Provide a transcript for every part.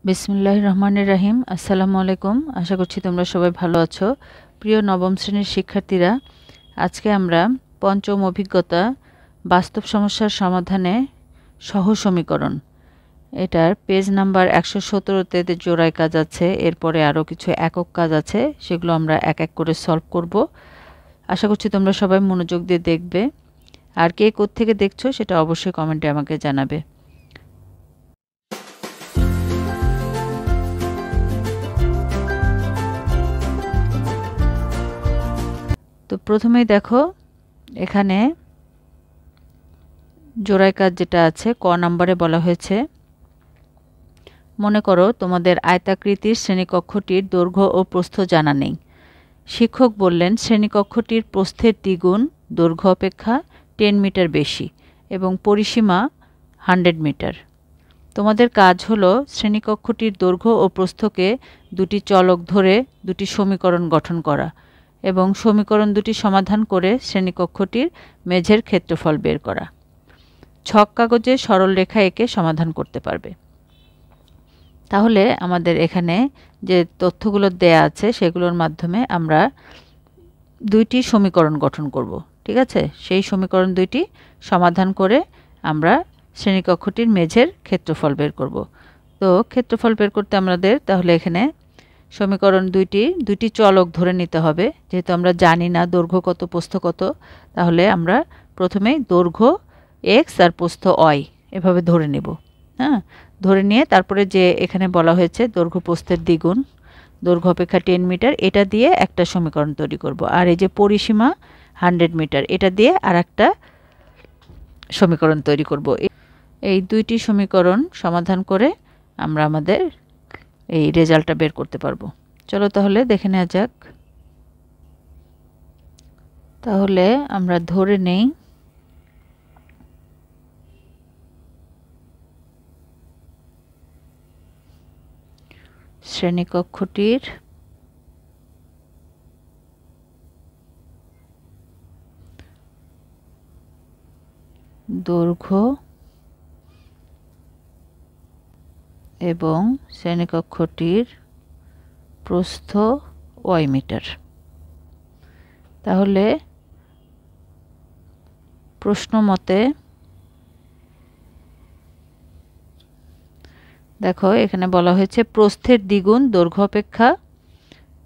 বিসমিল্লাহির রহমানির রহিম। আসসালামু আলাইকুম। আশা করছি তোমরা সবাই ভালো আছো। প্রিয় নবম শ্রেণীর শিক্ষার্থীরা, আজকে আমরা পঞ্চম অভিজ্ঞতা বাস্তব সমস্যার সমাধানে সহ সমীকরণ, এটার পেজ নাম্বার 117তে জোড়ায় কাজ আছে। এরপরে আরও কিছু একক কাজ আছে, সেগুলো আমরা এক এক করে সলভ করব। আশা করছি তোমরা সবাই মনোযোগ দিয়ে দেখবে। আর কে কোত্থেকে দেখছো সেটা অবশ্যই কমেন্টে আমাকে জানাবে। তো প্রথমেই দেখো, এখানে জোড়ায় কাজ যেটা আছে ক নম্বরে বলা হয়েছে, মনে করো তোমাদের আয়তাকৃতির শ্রেণীকক্ষটির দৈর্ঘ্য ও প্রস্থ জানা নেই। শিক্ষক বললেন শ্রেণীকক্ষটির প্রস্থের দ্বিগুণ দৈর্ঘ্য অপেক্ষা 10 মিটার বেশি এবং পরিসীমা 100 মিটার। তোমাদের কাজ হলো শ্রেণীকক্ষটির দৈর্ঘ্য ও প্রস্থকে দুটি চলক ধরে দুটি সমীকরণ গঠন করা এবং সমীকরণ দুটি সমাধান করে শ্রেণীকক্ষটির মেঝের ক্ষেত্রফল বের করা। ছক কাগজে সরল রেখা এঁকে সমাধান করতে পারবে। তাহলে আমাদের এখানে যে তথ্যগুলো দেয়া আছে সেগুলোর মাধ্যমে আমরা দুইটি সমীকরণ গঠন করব। ঠিক আছে, সেই সমীকরণ দুইটি সমাধান করে আমরা শ্রেণীকক্ষটির মেঝের ক্ষেত্রফল বের করব। তো ক্ষেত্রফল বের করতে আমাদের তাহলে এখানে সমীকরণ দুইটি চলক ধরে নিতে হবে। যেহেতু আমরা জানি না দৈর্ঘ্য কত প্রস্থ কত, তাহলে আমরা প্রথমেই দৈর্ঘ্য x আর প্রস্থ y এভাবে ধরে নেব। হ্যাঁ, ধরে নিয়ে তারপরে যে এখানে বলা হয়েছে দৈর্ঘ্য প্রস্থের দ্বিগুণ দৈর্ঘ্য অপেক্ষা 10 মিটার, এটা দিয়ে একটা সমীকরণ তৈরি করব। আর এই যে পরিসীমা 100 মিটার, এটা দিয়ে আর একটা সমীকরণ তৈরি করব। এই দুইটি সমীকরণ সমাধান করে আমরা আমাদের এই রেজাল্টটা বের করতে পারবো। চলো তাহলে দেখে নেওয়া যাক। তাহলে আমরা ধরে নেই শ্রেণীকক্ষটির দৈর্ঘ্য এবং শ্রেণীকক্ষটির প্রস্থ y মিটার। তাহলে প্রশ্ন মতে দেখো, এখানে বলা হয়েছে প্রস্থের দ্বিগুণ দৈর্ঘ্য অপেক্ষা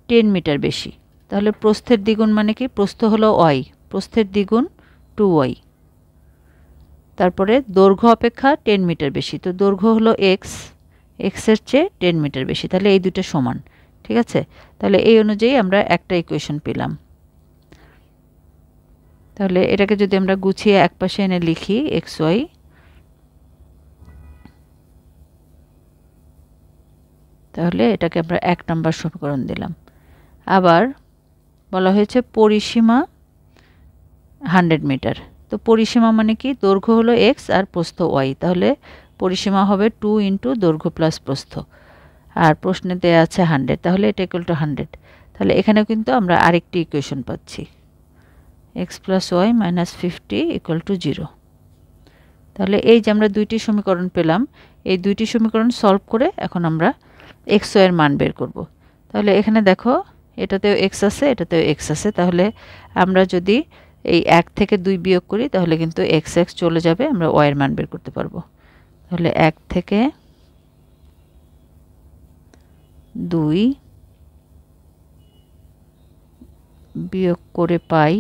10 মিটার বেশি। তাহলে প্রস্থের দ্বিগুণ মানে কি? প্রস্থ হলো y, প্রস্থের দ্বিগুণ 2y। তারপরে দৈর্ঘ্য অপেক্ষা 10 মিটার বেশি, তো দৈর্ঘ্য হলো x, x এর চেয়ে 10 মিটার বেশি। তাহলে এই দুটো সমান। ঠিক আছে, তাহলে এই অনুযায়ী আমরা একটা ইকুয়েশন পেলাম। তাহলে এটাকে যদি আমরা গুছিয়ে একপাশে এনে লিখি xy, তাহলে এটাকে আমরা 1 নম্বর সমীকরণ দিলাম। আবার বলা হয়েছে পরিসীমা 100 মিটার। তো পরিসীমা মানে কি? দৈর্ঘ্য হলো x আর প্রস্থ y, তাহলে পরিসীমা হবে 2 ইন্টু দৈর্ঘ্য প্লাস প্রস্থ। আর প্রশ্নে দেয়া আছে 100, তাহলে এটা ইকুয়াল টু 100। তাহলে এখানেও কিন্তু আমরা আরেকটি ইকুয়েশন পাচ্ছি, x plus y minus 50 equal to 0। তাহলে এই যে আমরা দুইটি সমীকরণ পেলাম, এই দুইটি সমীকরণ সলভ করে এখন আমরা x y এর মান বের করব। তাহলে এখানে দেখো, এটাতেও x আছে, এটাতেও x আছে। তাহলে আমরা যদি এই 1 থেকে 2 বিয়োগ করি তাহলে কিন্তু x চলে যাবে, আমরা y এর মান বের করতে পারবো। তাহলে 1 থেকে 2 বিয়োগ করে পাই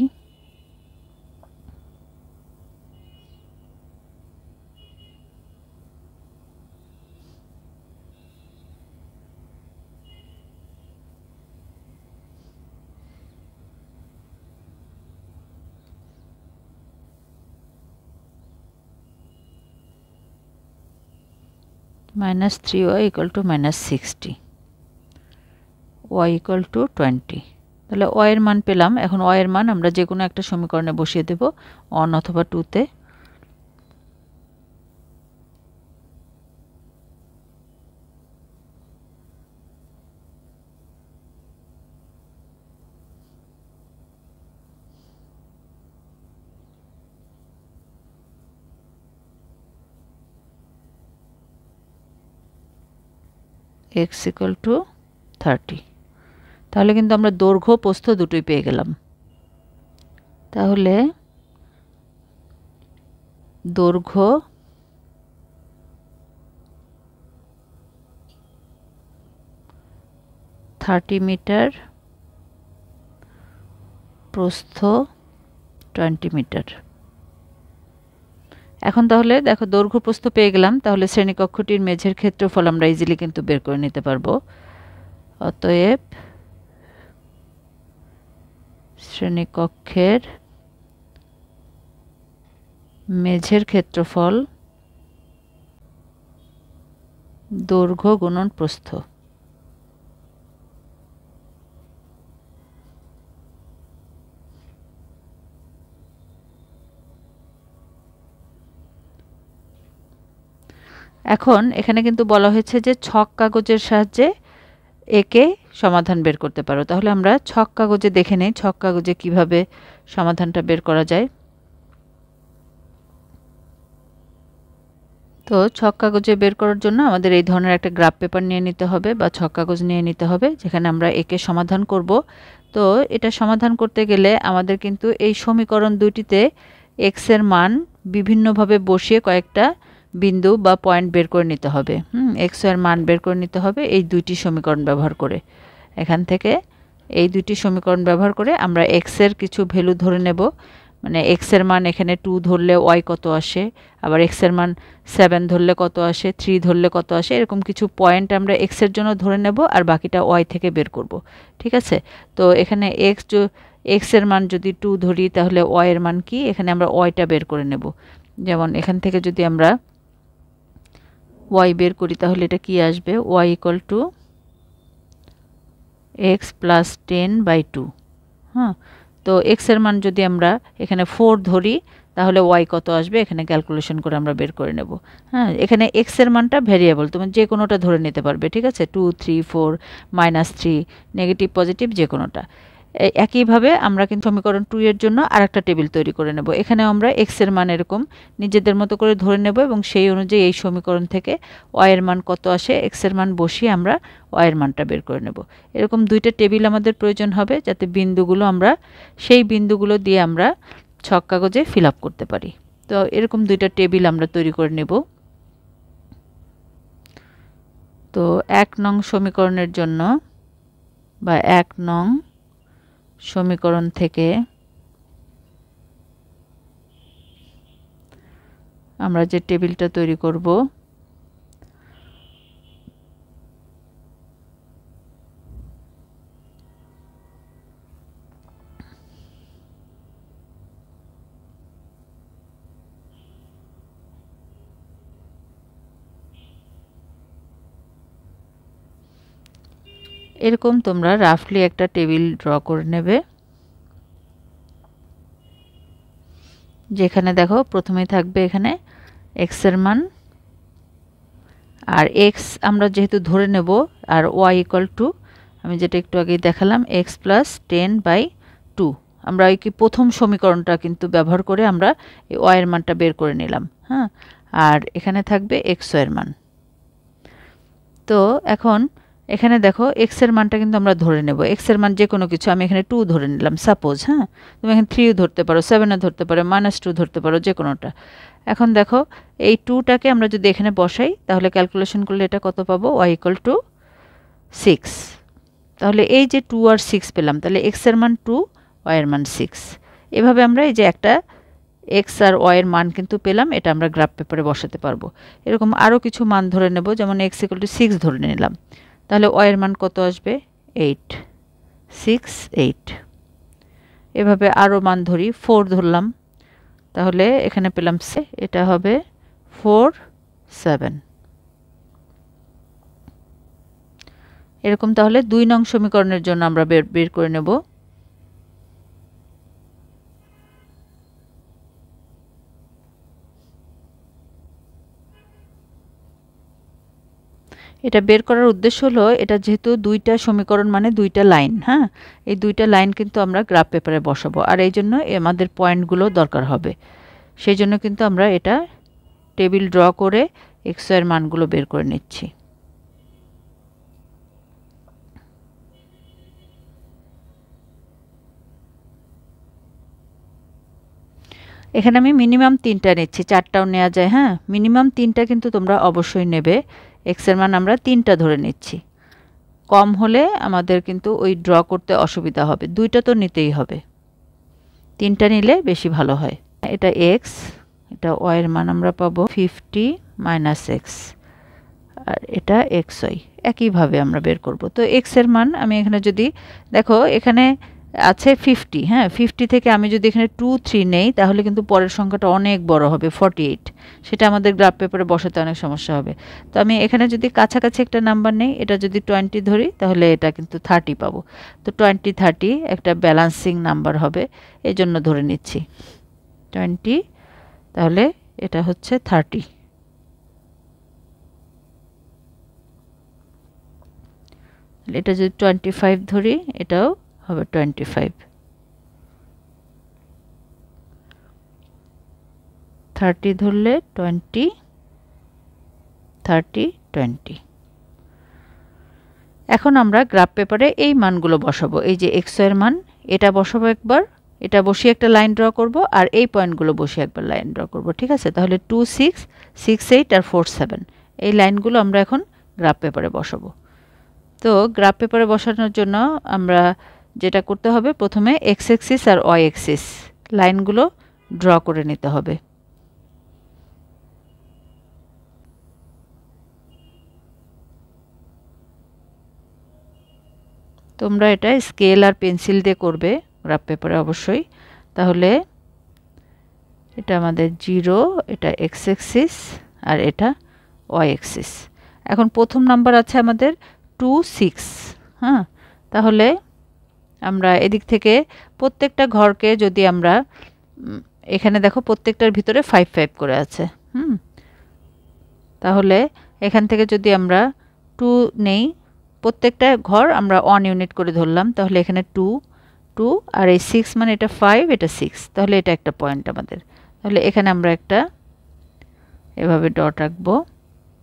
minus 3y equal to minus 60, y equal to 20। তাহলে y এর মান পেলাম। এখন y এর মান আমরা যে কোনো একটা সমীকরণে বসিয়ে দেব, 1 অথবা 2তে। x equal to 30। তাহলে কিন্তু আমরা দৈর্ঘ্য প্রস্থ দুটোই পেয়ে গেলাম। তাহলে দৈর্ঘ্য মিটার, প্রস্থ 20 মিটার। এখন তাহলে দেখো দৈর্ঘ্য প্রস্থ পেয়ে গেলাম, তাহলে শ্রেণীকক্ষটির মেঝের ক্ষেত্রফল আমরা ইজিলি কিন্তু বের করে নিতে পারবো। অতএব শ্রেণীকক্ষের মেঝের ক্ষেত্রফল দৈর্ঘ্য গুণন প্রস্থ। এখন এখানে কিন্তু বলা হয়েছে যে ছক কাগজের সাহায্যে একে সমাধান বের করতে পারো। তাহলে আমরা ছক কাগজে দেখে নেই ছক কাগজে কিভাবে সমাধানটা বের করা যায়। তো ছক কাগজে বের করার জন্য আমাদের এই ধরনের একটা গ্রাফ পেপার নিয়ে নিতে হবে বা ছক কাগজ নিয়ে নিতে হবে, যেখানে আমরা একে সমাধান করব। তো এটা সমাধান করতে গেলে আমাদের কিন্তু এই সমীকরণ দুটিতে x এর মান বিভিন্নভাবে বসিয়ে কয়েকটা বিন্দু বা পয়েন্ট বের করে নিতে হবে। x এর মান বের করে নিতে হবে এই দুইটি সমীকরণ ব্যবহার করে। এখান থেকে এই দুইটি সমীকরণ ব্যবহার করে আমরা x এর কিছু ভ্যালু ধরে নেব, মানে x এর মান এখানে 2 ধরলে y কত আসে, আবার x এর মান 7 ধরলে কত আসে, 3 ধরলে কত আসে, এরকম কিছু পয়েন্ট আমরা x এর জন্য ধরে নেব আর বাকিটা y থেকে বের করব। ঠিক আছে? তো এখানে x এর মান যদি 2 ধরি তাহলে y এর মান কি, এখানে আমরা yটা বের করে নেব। যেমন এখান থেকে যদি আমরা y বের করি তাহলে এটা কি আসবে, y equal two x plus 10/2। হ্যাঁ, তো x এর মান যদি আমরা এখানে 4 ধরি তাহলে y কত আসবে, এখানে ক্যালকুলেশন করে আমরা বের করে নেব। হ্যাঁ, এখানে x এর মানটা ভেরিয়েবল, তুমি যে কোনোটা ধরে নিতে পারবে। ঠিক আছে, 2, 3, 4, -3, নেগেটিভ পজিটিভ যে কোনোটা। একইভাবে আমরা কিন্তু সমীকরণ 2 এর জন্য আরেকটা টেবিল তৈরি করে নেব। এখানে আমরা x এর মান এরকম নিজেদের মতো করে ধরে নেব এবং সেই অনুযায়ী এই সমীকরণ থেকে y এর মান কত আসে x এর মান বসিয়ে আমরা y এর মানটা বের করে নেব। এরকম দুইটা টেবিল আমাদের প্রয়োজন হবে, যাতে বিন্দুগুলো আমরা সেই বিন্দুগুলো দিয়ে আমরা ছক কাগজে ফিল আপ করতে পারি। তো এরকম দুইটা টেবিল আমরা তৈরি করে নেব। তো 1 নং সমীকরণের জন্য বা 1 নং সমীকরণ থেকে আমরা যে টেবিলটা তৈরি করব, এরকম তোমরা রাফলি একটা টেবিল ড্র করে নেবে। যেখানে দেখো প্রথমেই থাকবে এখানে x এর মান, আর x আমরা যেহেতু ধরে নেব, আর y ইকুয়াল টু আমি যেটা একটু আগেই দেখালাম x প্লাস 10/2। আমরা এই কি প্রথম সমীকরণটা কিন্তু ব্যবহার করে আমরা এই y এর মানটা বের করে নিলাম। হ্যাঁ, আর এখানে থাকবে x এর মান। তো এখন এখানে দেখো x এর মানটা কিন্তু আমরা ধরে নেব। x এর মান যে কোনো কিছু, আমি এখানে 2 ধরে নিলাম সাপোজ। হ্যাঁ, তুমি এখানে 3 ধরতে পারো, 7 ধরতে পারো, -2 ধরতে পারো, যে কোনোটা। এখন দেখো এই 2টাকে আমরা যদি এখানে বসাই তাহলে ক্যালকুলেশন করলে এটা কত পাবো, y ইকুয়াল টু 6। তাহলে এই যে 2 আর 6 পেলাম, তাহলে x এর মান 2, y এর মান 6। এভাবে আমরা এই যে একটা x আর y এর মান কিন্তু পেলাম, এটা আমরা গ্রাফ পেপারে বসাতে পারবো। এরকম আরও কিছু মান ধরে নেব, যেমন x ইকুয়াল টু 6 ধরে নিলাম, তাহলে y এর মান কত আসবে, 8, 6, 8। এভাবে আরও মান ধরি, 4 ধরলাম, তাহলে এখানে পেলাম এটা হবে 4, 7। এরকম তাহলে 2 নং সমীকরণের জন্য আমরা বের করে নেব। এটা বের করার উদ্দেশ্য হলো, এটা যেহেতু দুইটা সমীকরণ মানে দুইটা লাইন, হ্যাঁ, এই দুইটা লাইন কিন্তু আমরা গ্রাফ পেপারে বসাবো, আর এই জন্য আমাদের পয়েন্টগুলো দরকার হবে। সেই জন্য কিন্তু আমরা এটা টেবিল ড্র করে x এর মানগুলো বের করে নিচ্ছি। এখানে আমি মিনিমাম 3টা নিচ্ছি, 4টাও নেওয়া যায়। হ্যাঁ, মিনিমাম 3টা কিন্তু তোমরা অবশ্যই নেবে। x এর মান আমরা 3টা ধরে নিচ্ছি। কম হলে আমাদের কিন্তু ওই ড্র করতে অসুবিধা হবে, 2টা তো নিতেই হবে, 3টা নিলে বেশি ভালো হয়। এটা x, এটা y এর মান আমরা পাবো 50 - x, আর এটা xy একইভাবে আমরা বের করব। তো x এর মান আমি এখানে যদি দেখো এখানে আছে 50, হ্যাঁ 50 থেকে আমি যদি এখানে 2 3 নেই তাহলে কিন্তু পরের সংখ্যাটা অনেক বড় হবে 48, সেটা আমাদের গ্রাফ পেপারে বসাতে অনেক সমস্যা হবে। তো আমি এখানে যদি কাছাকাছি একটা নাম্বার নেই, এটা যদি 20 ধরি তাহলে এটা কিন্তু 30 পাবো। তো 20 30 একটা ব্যালেন্সিং নাম্বার হবে, এই জন্য ধরে নিচ্ছি 20, তাহলে এটা হচ্ছে 30। এটা যদি 25 ধরি এটাও হবে 25। 30 ধরলে 20 30 20। এখন আমরা গ্রাফ পেপারে এই মানগুলো বসাবো। এই যে x এর মান এটা বসাবো একবার, এটা বসিয়ে একটা লাইন ড্র করব, আর এই পয়েন্টগুলো বসিয়ে একবার লাইন ড্র করব। ঠিক আছে, তাহলে 2 6 6 8 আর 4 7 এই লাইনগুলো আমরা এখন গ্রাফ পেপারে বসাবো। তো গ্রাফ পেপারে বসানোর জন্য আমরা যেটা করতে হবে, প্রথমে x অ্যাক্সিস আর y অ্যাক্সিস লাইনগুলো ড্র করে নিতে হবে। তোমরা এটা স্কেল আর পেন্সিল দিয়ে করবে গ্রাফ পেপারে অবশ্যই। তাহলে এটা আমাদের 0, এটা x অ্যাক্সিস আর এটা y অ্যাক্সিস। এখন প্রথম নাম্বার আছে আমাদের 2 6, হ্যাঁ, তাহলে আমরা এদিক থেকে প্রত্যেকটা ঘরকে যদি আমরা এখানে দেখো প্রত্যেকটার ভিতরে 5 5 করে আছে, তাহলে এখান থেকে যদি আমরা 2 নেই, প্রত্যেকটা ঘর আমরা 1 ইউনিট করে ধরলাম, তাহলে এখানে 2 2 আর এই 6 মানে এটা 5 এটা 6, তাহলে এটা একটা পয়েন্ট আমাদের। তাহলে এখানে আমরা একটা এভাবে ডট রাখবো।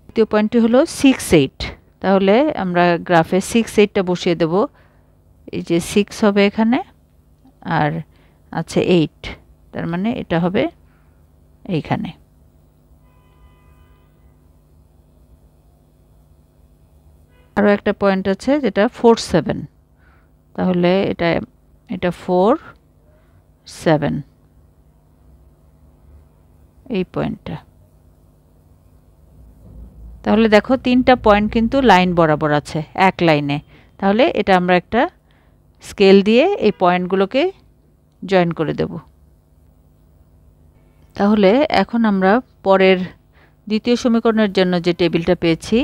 দ্বিতীয় পয়েন্টটি হলো 6 8, তাহলে আমরা গ্রাফে 6 8টা বসিয়ে দেব। এই যে 6 হবে এখানে আর আছে 8, তার মানে এটা হবে এইখানে। আরও একটা পয়েন্ট আছে যেটা 4 7, তাহলে এটা 4 7 এই পয়েন্টটা। তাহলে দেখো 3টা পয়েন্ট কিন্তু লাইন বরাবর আছে এক লাইনে, তাহলে এটা আমরা একটা স্কেল দিয়ে এই পয়েন্টগুলোকে জয়েন করে দেব। তাহলে এখন আমরা পরের দ্বিতীয় সমীকরণের জন্য যে টেবিলটা পেয়েছি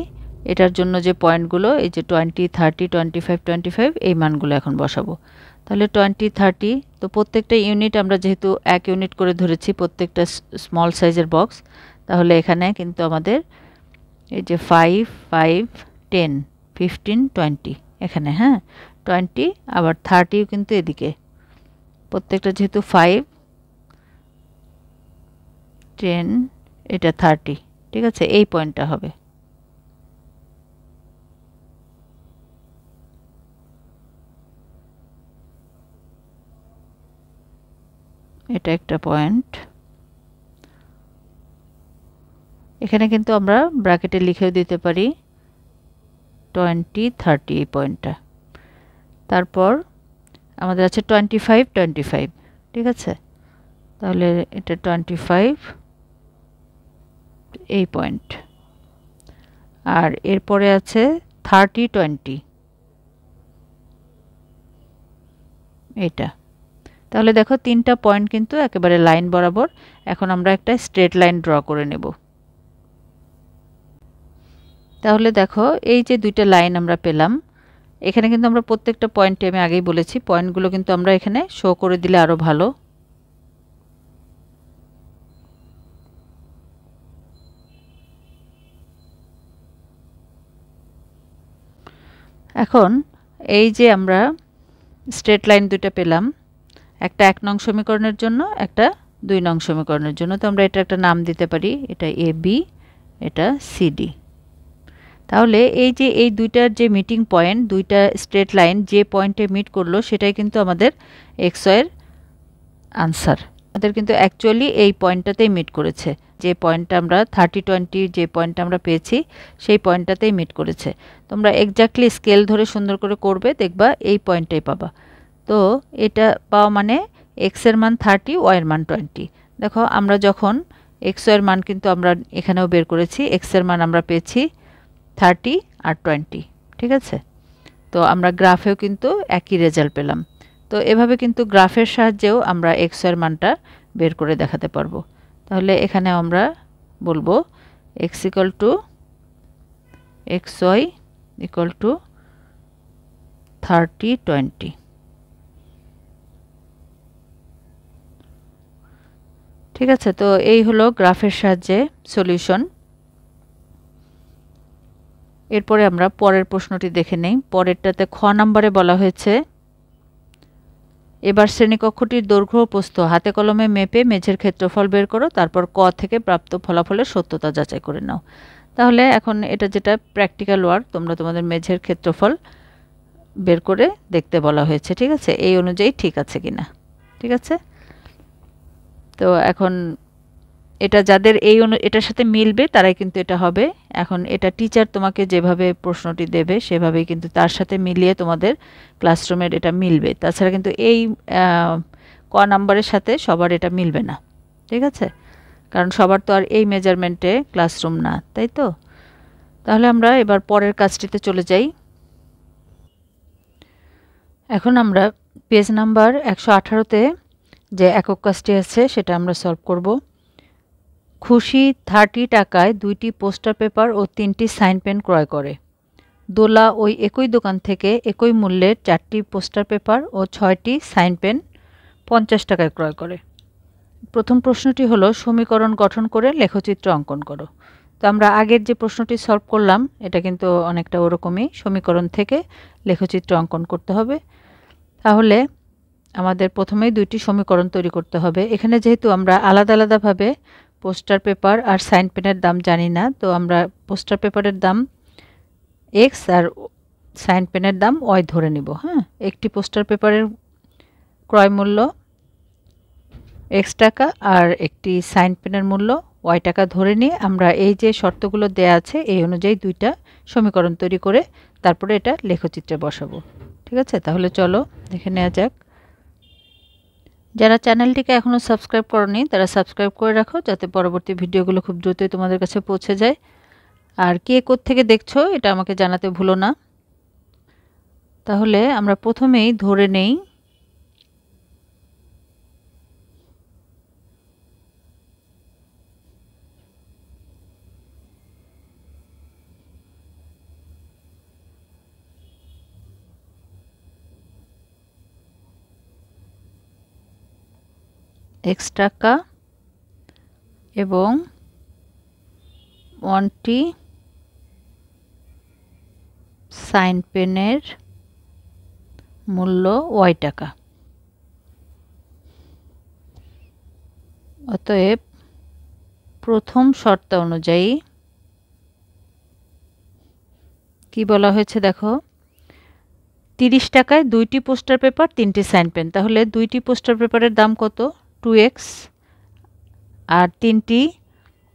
এটার জন্য যে পয়েন্টগুলো এই যে 20 30 25 25 এই মানগুলো এখন বসাবো। তাহলে 20 30, তো প্রত্যেকটা ইউনিট আমরা যেহেতু 1 ইউনিট করে ধরেছি প্রত্যেকটা স্মল সাইজের বক্স, তাহলে এখানে কিন্তু আমাদের এই যে 5 5 10 15 20 এখানে, হ্যাঁ 20 আবার 30 কিন্তু এদিকে, প্রত্যেকটা যেহেতু 5 10 এটা 30, ঠিক আছে, এই পয়েন্টটা হবে। এটা একটা পয়েন্ট, এখানে কিন্তু আমরা ব্র্যাকেটে লিখেও দিতে পারি 20 30 এই পয়েন্টটা। তারপর আমাদের আছে 25 25, ঠিক আছে, তাহলে এটা 25 এই পয়েন্ট, আর এরপরে আছে 30 20 এটা। তাহলে দেখো 3টা পয়েন্ট কিন্তু একেবারে লাইন বরাবর। এখন আমরা একটা স্ট্রেট লাইন ড্র করে নেব। তাহলে দেখো এই যে 2টা লাইন আমরা পেলাম, এখানে কিন্তু আমরা প্রত্যেকটা পয়েন্টে আমি আগেই বলেছি পয়েন্টগুলো কিন্তু আমরা এখানে শো করে দিলে আরো ভালো। এখন এই যে আমরা স্ট্রেট লাইন 2টা পেলাম, একটা 1 নং সমীকরণের জন্য একটা 2 নং সমীকরণের জন্য, তো আমরা এটা একটা নাম দিতে পারি, এটা AB এটা CD। তাহলে এই যে এই 2টার যে মিটিং পয়েন্ট, 2টা স্ট্রেট লাইন যে পয়েন্টে মিট করলো সেটাই কিন্তু আমাদের XY এর আনসার। আমাদের কিন্তু অ্যাকচুয়ালি এই পয়েন্টটাতেই মিট করেছে, যে পয়েন্টটা আমরা 30-20 যে পয়েন্টটা আমরা পেয়েছি সেই পয়েন্টটাতেই মিট করেছে। তোমরা এক্স্যাক্টলি স্কেল ধরে সুন্দর করে করবে, দেখবা এই পয়েন্টটাই পাবা। তো এটা পাওয়া মানে এক্স এর মান 30, ওয়াই এর মান 20। দেখো আমরা যখন এক্স এর মান কিন্তু আমরা এখানেও বের করেছি, এক্স এর মান আমরা পেয়েছি 30 আর 20, ঠিক আছে। তো আমরা গ্রাফেও কিন্তু একই রেজাল্ট পেলাম। তো এভাবে কিন্তু গ্রাফের সাহায্যেও আমরা এক্স এর মানটা বের করে দেখাতে পারবো। তাহলে এখানে আমরা বলবো X equal to X Y equal to 30-20। ঠিক আছে, তো এই হলো গ্রাফের সাহায্যে সলিউশন। এরপরে আমরা পরের প্রশ্নটি দেখে নেই। পরেরটাতে খ নম্বরে বলা হয়েছে, এবার শ্রেণীকক্ষটির দৈর্ঘ্য ও প্রস্থ হাতে কলমে মেপে মেঝের ক্ষেত্রফল বের করো, তারপর ক থেকে প্রাপ্ত ফলাফলের সত্যতা যাচাই করে নাও। তাহলে এখন এটা যেটা প্র্যাকটিক্যাল ওয়ার্ক, তোমরা তোমাদের মেঝের ক্ষেত্রফল বের করে দেখতে বলা হয়েছে, ঠিক আছে, এই অনুযায়ী ঠিক আছে কিনা। ঠিক আছে, তো এখন এটা যাদের এটার সাথে মিলবে তারাই কিন্তু এটা হবে। এখন এটা টিচার তোমাকে যেভাবে প্রশ্নটি দেবে সেভাবেই কিন্তু তার সাথে মিলিয়ে তোমাদের ক্লাসরুমের এটা মিলবে। তাছাড়া কিন্তু এই ক নাম্বারের সাথে সবার এটা মিলবে না, ঠিক আছে, কারণ সবার তো আর এই মেজারমেন্টে ক্লাসরুম না, তাই তো। তাহলে আমরা এবার পরের কাজটিতে চলে যাই। এখন আমরা পেজ নাম্বার 118তে যে একক কাজটি আছে সেটা আমরা সলভ করব। খুশি 30 টাকায় 2টি পোস্টার পেপার ও 3টি সাইন পেন ক্রয় করে। দোলা ওই একই দোকান থেকে একই মূল্যের 4টি পোস্টার পেপার ও 6টি সাইন পেন 50 টাকায় ক্রয় করে। প্রথম প্রশ্নটি হলো সমীকরণ গঠন করে লেখচিত্র অঙ্কন করো। তো আমরা আগের যে প্রশ্নটি সলভ করলাম এটা কিন্তু অনেকটা ওরকমই, সমীকরণ থেকে লেখচিত্র অঙ্কন করতে হবে। তাহলে আমাদের প্রথমেই দুইটি সমীকরণ তৈরি করতে হবে। এখানে যেহেতু আমরা আলাদা আলাদাভাবে পোস্টার পেপার আর সাইন পেনের দাম জানি না, তো আমরা পোস্টার পেপারের দাম এক্স আর সাইন পেনের দাম ওয়াই ধরে নিব। হ্যাঁ, একটি পোস্টার পেপারের ক্রয় মূল্য এক্স টাকা আর একটি সাইন পেনের মূল্য ওয়াই টাকা ধরে নিয়ে আমরা এই যে শর্তগুলো দেয়া আছে এই অনুযায়ী দুইটা সমীকরণ তৈরি করে তারপরে এটা লেখচিত্রে বসাবো। ঠিক আছে, তাহলে চলো দেখে নেওয়া যাক। যারা চ্যানেলটিকে এখনও সাবস্ক্রাইব করনি তারা সাবস্ক্রাইব করে রাখো, যাতে পরবর্তী ভিডিওগুলো খুব দ্রুতই তোমাদের কাছে পৌঁছে যায়। আর কে কোত্থেকে দেখছো এটা আমাকে জানাতে ভুলো না। তাহলে আমরা প্রথমেই ধরে নেই এক্স টাকা এবং 1টি সাইন পেনের মূল্য ওয়াই টাকা। অতএব প্রথম শর্ত অনুযায়ী কি বলা হয়েছে দেখো, 30 টাকায় 2টি পোস্টার পেপার 3টি সাইন পেন, তাহলে 2টি পোস্টার পেপারের দাম কত, 2x, আর 3টি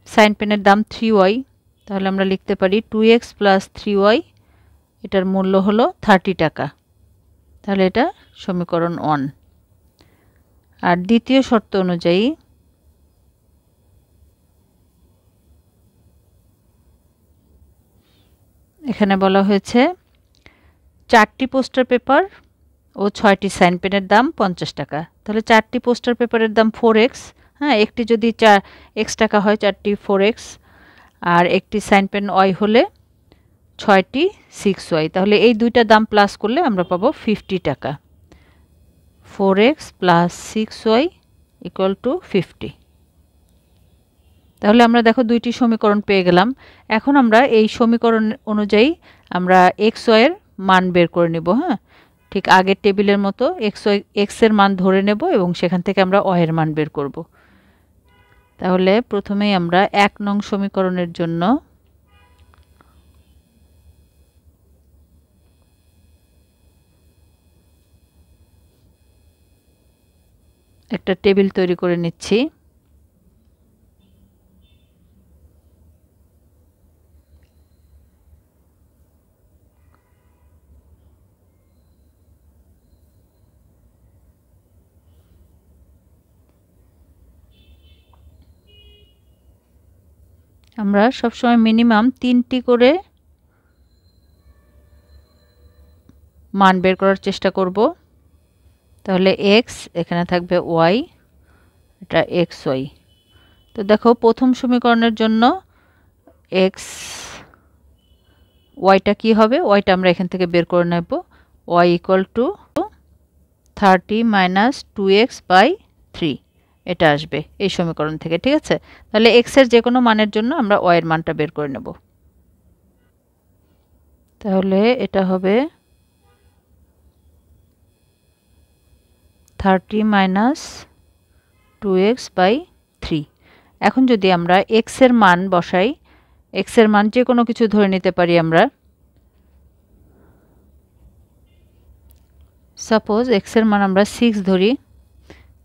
সাইন পেনের দাম 3y। তাহলে আমরা লিখতে পারি 2x প্লাস 3y, এটার মূল্য হলো 30 টাকা। তাহলে এটা সমীকরণ 1। আর দ্বিতীয় শর্ত অনুযায়ী এখানে বলা হয়েছে 4টি পোস্টার পেপার ও 6টি সাইন পেনের দাম 50 টাকা। তাহলে 4টি পোস্টার পেপারের দাম 4x, হ্যাঁ, একটি যদি x টাকা হয় 4টি 4x, আর একটি সাইন পেন y হলে 6টি 6y। তাহলে এই দুইটা দাম প্লাস করলে আমরা পাবো 50 টাকা। 4x plus 6y equal to 50। তাহলে আমরা দেখো দুইটি সমীকরণ পেয়ে গেলাম। এখন আমরা এই সমীকরণ অনুযায়ী আমরা এক্স ওয়াইয়ের মান বের করে নেব। হ্যাঁ, ঠিক আগের টেবিলের মতো এক্স এর মান ধরে নেব এবং সেখান থেকে আমরা ওয়াই এর মান বের করব। তাহলে প্রথমেই আমরা 1 নং সমীকরণের জন্য একটা টেবিল তৈরি করে নিচ্ছি। আমরা সবসময় মিনিমাম 3টি করে মান বের করার চেষ্টা করব। তাহলে x, এখানে থাকবে y, এটা xy। তো দেখো প্রথম সমীকরণের জন্য x yটা কি হবে, yটা আমরা এখান থেকে বের করে নেব। y = 30 - 2x/3 এটা আসবে এই সমীকরণ থেকে, ঠিক আছে। তাহলে x এর যে কোনো মানের জন্য আমরা y এর মানটা বের করে নেব। তাহলে এটা হবে 30 - 2x/3। এখন যদি আমরা x এর মান বসাই, x এর মান যে কোনো কিছু ধরে নিতে পারি আমরা। সাপোজ x এর মান আমরা 6 ধরি,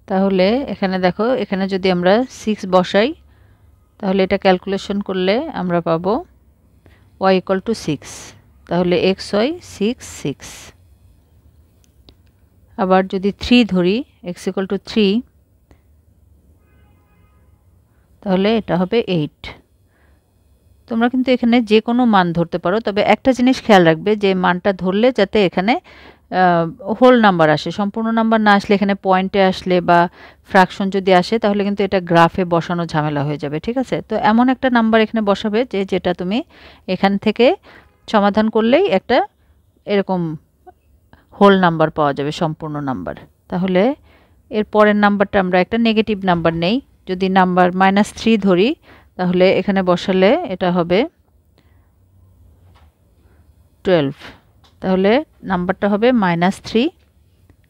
তাহলে এখানে দেখো, এখানে যদি আমরা 6 বসাই তাহলে এটা ক্যালকুলেশন করলে আমরা পাবো y = 6। তাহলে xy 6 6। আবার যদি 3 ধরি, x = 3, তাহলে এটা হবে 8। তোমরা কিন্তু এখানে যে কোনো মান ধরতে পারো, তবে একটা জিনিস খেয়াল রাখবে যে মানটা ধরলে যাতে এখানে হোল নাম্বার আসে, সম্পূর্ণ নাম্বার না আসলে, এখানে পয়েন্টে আসলে বা ফ্র্যাকশন যদি আসে তাহলে কিন্তু এটা গ্রাফে বসানো ঝামেলা হয়ে যাবে, ঠিক আছে। তো এমন একটা নাম্বার এখানে বসাবে যে যেটা তুমি এখান থেকে সমাধান করলেই একটা এরকম হোল নাম্বার পাওয়া যাবে, সম্পূর্ণ নাম্বার। তাহলে এর পরের নাম্বারটা আমরা একটা নেগেটিভ নাম্বার নেই। যদি নাম্বার -3 ধরি তাহলে এখানে বসালে এটা হবে 12। তাহলে নাম্বারটা হবে -3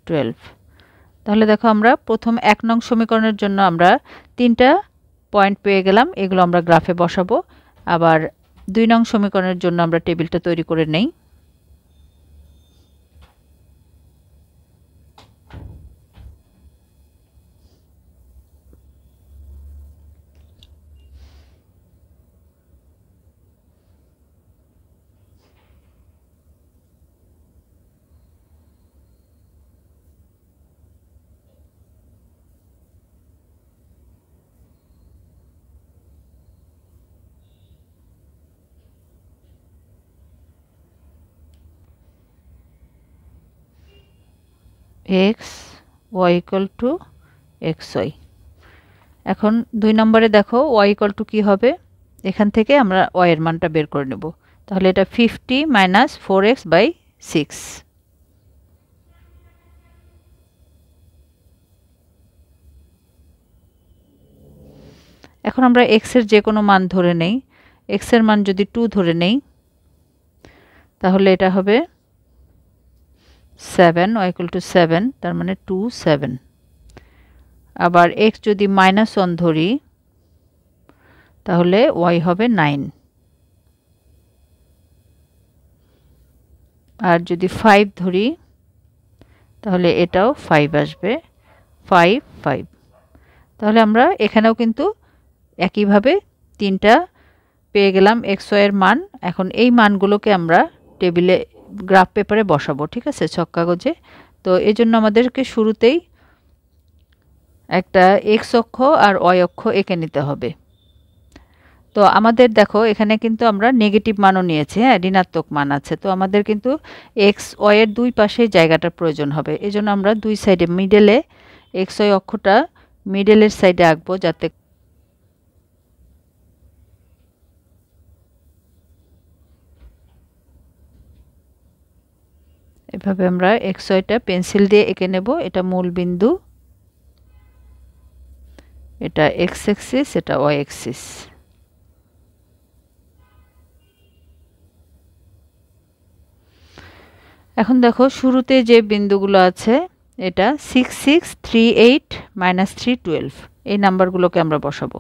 12। তাহলে দেখো আমরা প্রথম 1 নং সমীকরণের জন্য আমরা 3টা পয়েন্ট পেয়ে গেলাম, এগুলো আমরা গ্রাফে বসাবো। আবার 2 নং সমীকরণের জন্য আমরা টেবিলটা তৈরি করে নেই। x y = xy। এখন 2 নম্বরে দেখো y = কি হবে, এখান থেকে আমরা y এর মানটা বের করে নেব। তাহলে এটা 50 - 4x/6। এখন আমরা x এর যে কোনো মান ধরে নেই। x এর মান যদি 2 ধরে নেই তাহলে এটা হবে 7, y = 7, তার মানে 2 7। আবার x যদি -1 ধরি তাহলে y হবে 9। আর যদি 5 ধরি তাহলে এটাও 5 আসবে, 5 5। তাহলে আমরা এখানেও কিন্তু একইভাবে 3টা পেয়ে গেলাম xy এর মান। এখন এই মানগুলোকে আমরা টেবিলে গ্রাফ পেপারে বসাবো, ঠিক আছে, ছক কাগজে। তো এজন্য আমাদেরকে শুরুতেই একটা x অক্ষ আর y অক্ষ এঁকে নিতে হবে। তো আমাদের দেখো এখানে কিন্তু আমরা নেগেটিভ মানও নিয়েছি, হ্যাঁ, ঋণাত্মক মান আছে। তো আমাদের কিন্তু x y এর দুই পাশে জায়গাটার প্রয়োজন হবে। এজন্য আমরা দুই সাইডে মিডলে xy অক্ষটা মিডলের সাইডে আঁকবো, যাতে এভাবে আমরা xyটা পেন্সিল দিয়ে এঁকে নেব। এটা মূল বিন্দু, এটা x অ্যাক্সিস, এটা y অ্যাক্সিস। এখন দেখো শুরুতে যে বিন্দুগুলো আছে, এটা 6 6 3 8 -3 12, এই নাম্বারগুলোকে আমরা বসাবো।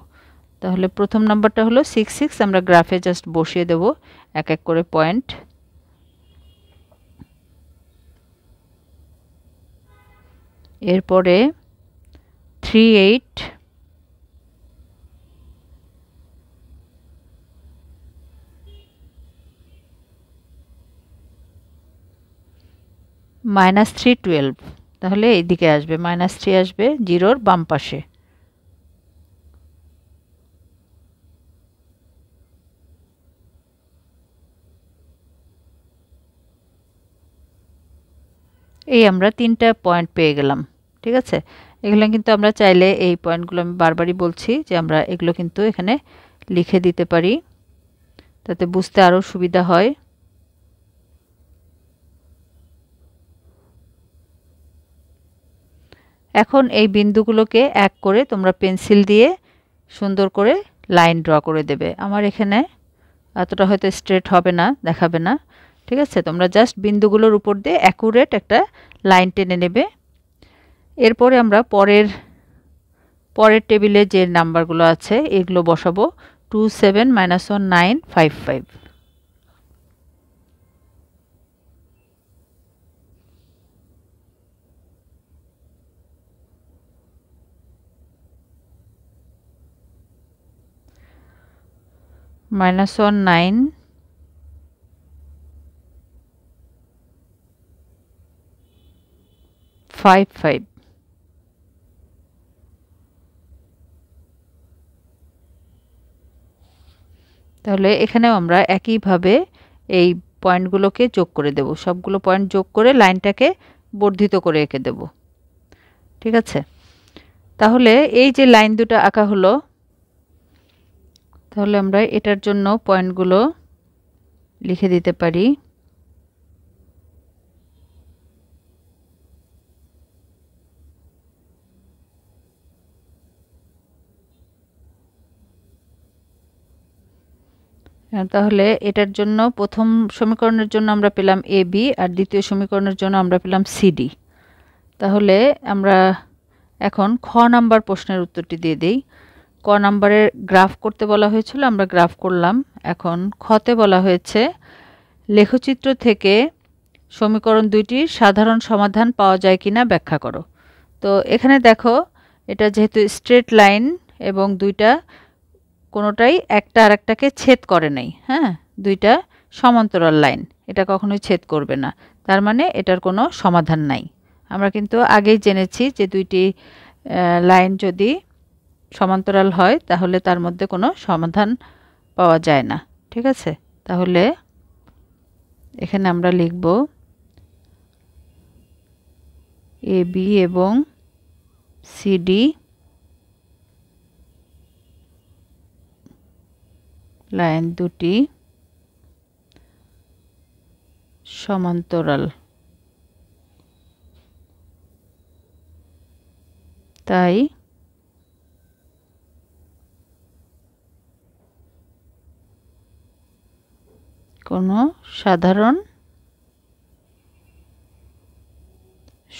তাহলে প্রথম নাম্বারটা হলো 6 6, আমরা গ্রাফে জাস্ট বসিয়ে দেব এক এক করে পয়েন্ট। এরপরে 38 -312, তাহলে এইদিকে আসবে, -3 আসবে জিরোর বাম পাশে। এই আমরা 3টা পয়েন্ট পেয়ে গেলাম। ঠিক আছে, এগুলো কিন্তু আমরা চাইলে এই পয়েন্টগুলো আমি বারবারই বলছি যে আমরা এগুলো কিন্তু এখানে লিখে দিতে পারি, তাতে বুঝতে আরও সুবিধা হয়। এখন এই বিন্দুগুলোকে এক করে তোমরা পেন্সিল দিয়ে সুন্দর করে লাইন ড্র করে দেবে। আমার এখানে এতটা হয়তো স্ট্রেট হবে না, দেখাবে না। ঠিক আছে, তোমরা জাস্ট বিন্দুগুলোর উপর দিয়ে অ্যাকুরেট একটা লাইন টেনে নেবে। এরপরে আমরা পরের টেবিলে যে নাম্বারগুলো আছে এগুলো বসাবো। 2 7 -1 9 5 5। -1 9 5 5। তাহলে এখানেও আমরা একইভাবে এই পয়েন্টগুলোকে যোগ করে দেব, সবগুলো পয়েন্ট যোগ করে লাইনটাকে বর্ধিত করে এঁকে দেব। ঠিক আছে, তাহলে এই যে লাইন দুটো আঁকা হলো, তাহলে আমরা এটার জন্য পয়েন্টগুলো লিখে দিতে পারি। তাহলে এটার জন্য প্রথম সমীকরণের জন্য আমরা পেলাম AB, আর দ্বিতীয় সমীকরণের জন্য আমরা পেলাম CD। তাহলে আমরা এখন খ নাম্বার প্রশ্নের উত্তরটি দিয়ে দেই। ক নাম্বারের গ্রাফ করতে বলা হয়েছিল, আমরা গ্রাফ করলাম। এখন খতে বলা হয়েছে লেখচিত্র থেকে সমীকরণ দুইটির সাধারণ সমাধান পাওয়া যায় কিনা ব্যাখ্যা করো। তো এখানে দেখো, এটা যেহেতু স্ট্রেট লাইন এবং দুইটা কোনোটাই একটা আরেকটাকে ছেদ করে নাই, হ্যাঁ, দুইটা সমান্তরাল লাইন, এটা কখনোই ছেদ করবে না, তার মানে এটার কোনো সমাধান নাই। আমরা কিন্তু আগেই জেনেছি যে দুইটি লাইন যদি সমান্তরাল হয় তাহলে তার মধ্যে কোনো সমাধান পাওয়া যায় না। ঠিক আছে, তাহলে এখানে আমরা লিখব AB এবং CD লাইন দুটি সমান্তরাল, তাই কোনো সাধারণ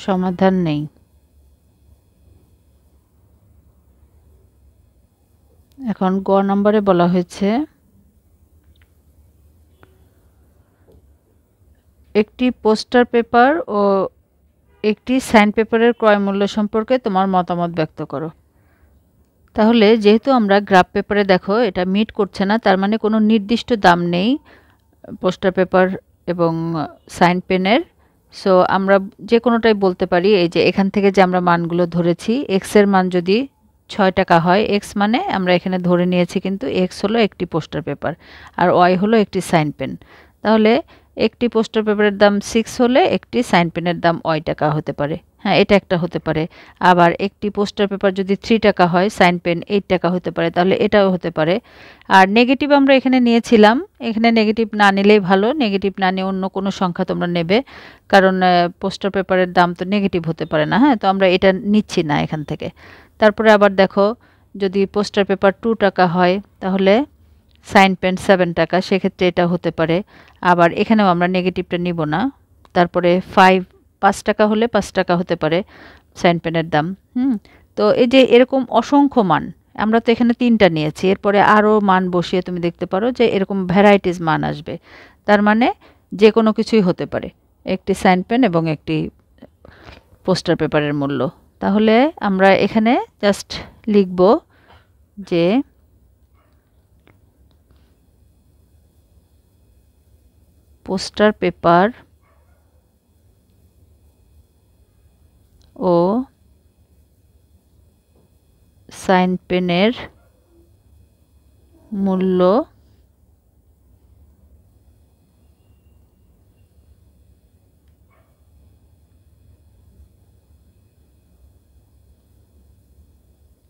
সমাধান নেই। এখন গ নম্বরে বলা হয়েছে একটি পোস্টার পেপার ও একটি সাইন পেপারের ক্রয় মূল্য সম্পর্কে তোমার মতামত ব্যক্ত করো। তাহলে যেহেতু আমরা গ্রাফ পেপারে দেখো এটা মিট করছে না, তার মানে কোনো নির্দিষ্ট দাম নেই পোস্টার পেপার এবং সাইন পেনের। সো আমরা যে কোনোটাই বলতে পারি। এই যে এখান থেকে যে আমরা মানগুলো ধরেছি, এক্স এর মান যদি 6 টাকা হয়, এক্স মানে আমরা এখানে ধরে নিয়েছি কিন্তু এক্স হলো একটি পোস্টার পেপার আর ওয়াই হলো একটি সাইন পেন। তাহলে একটি পোস্টার পেপারের দাম 6 হলে একটি সাইন পেনের দাম ওয়াই টাকা হতে পারে। হ্যাঁ, এটা একটা হতে পারে। আবার একটি পোস্টার পেপার যদি 3 টাকা হয়, সাইন পেন 8 টাকা হতে পারে, তাহলে এটাও হতে পারে। আর নেগেটিভ আমরা এখানে নিয়েছিলাম, এখানে নেগেটিভ না নিলেই ভালো, নেগেটিভ না নিয়ে অন্য কোনো সংখ্যা তোমরা নেবে, কারণ পোস্টার পেপারের দাম তো নেগেটিভ হতে পারে না। হ্যাঁ, তো আমরা এটা নিচ্ছি না এখান থেকে। তারপরে আবার দেখো, যদি পোস্টার পেপার 2 টাকা হয় তাহলে সাইন পেন 7 টাকা, সেক্ষেত্রে এটা হতে পারে। আবার এখানেও আমরা নেগেটিভটা নিব না। তারপরে 5 টাকা হলে 5 টাকা হতে পারে সাইন পেনের দাম। তো এই যে এরকম অসংখ্য মান, আমরা তো এখানে 3টা নিয়েছি, এরপরে আরও মান বসিয়ে তুমি দেখতে পারো যে এরকম ভ্যারাইটিস মান আসবে। তার মানে যে কোনো কিছুই হতে পারে একটি সাইন পেন এবং একটি পোস্টার পেপারের মূল্য। তাহলে আমরা এখানে জাস্ট লিখব যে পোস্টার পেপার ও সাইন পেনের মূল্য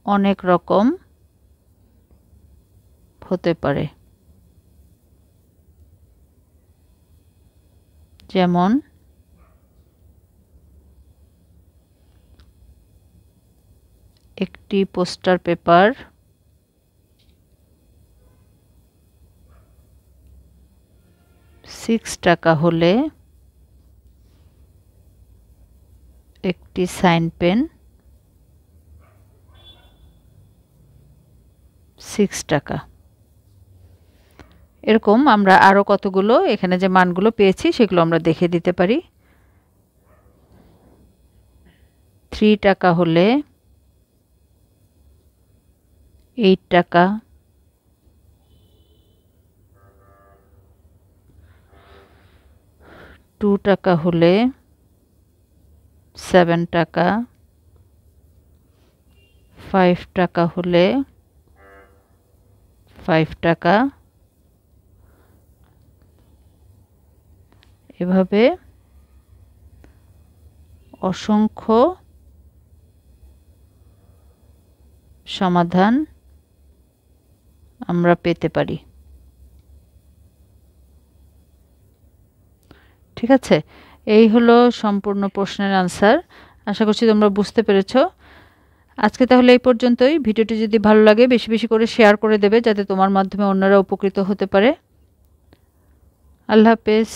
অনেক রকম হতে পারে, যেমন একটি পোস্টার পেপার 6 টাকা হলে একটি সাইন পেন 6 টাকা। এরকম আমরা আরো কতগুলো এখানে যে মানগুলো পেয়েছি সেগুলো আমরা দেখে দিতে পারি। 3 টাকা হলে 8 টাকা, 2 টাকা হলে 7 টাকা, 5 টাকা হলে 5 টাকা, এভাবে অসংখ্য সমাধান আমরা পেতে পারি। ঠিক আছে, এই হলো সম্পূর্ণ প্রশ্নের আনসার। আশা করছি তোমরা বুঝতে পেরেছো। আজকে তাহলে এই পর্যন্তই। ভিডিওটি যদি ভালো লাগে বেশি বেশি করে শেয়ার করে দেবে, যাতে তোমার মাধ্যমে অন্যরা উপকৃত হতে পারে। আল্লাহ হাফেজ।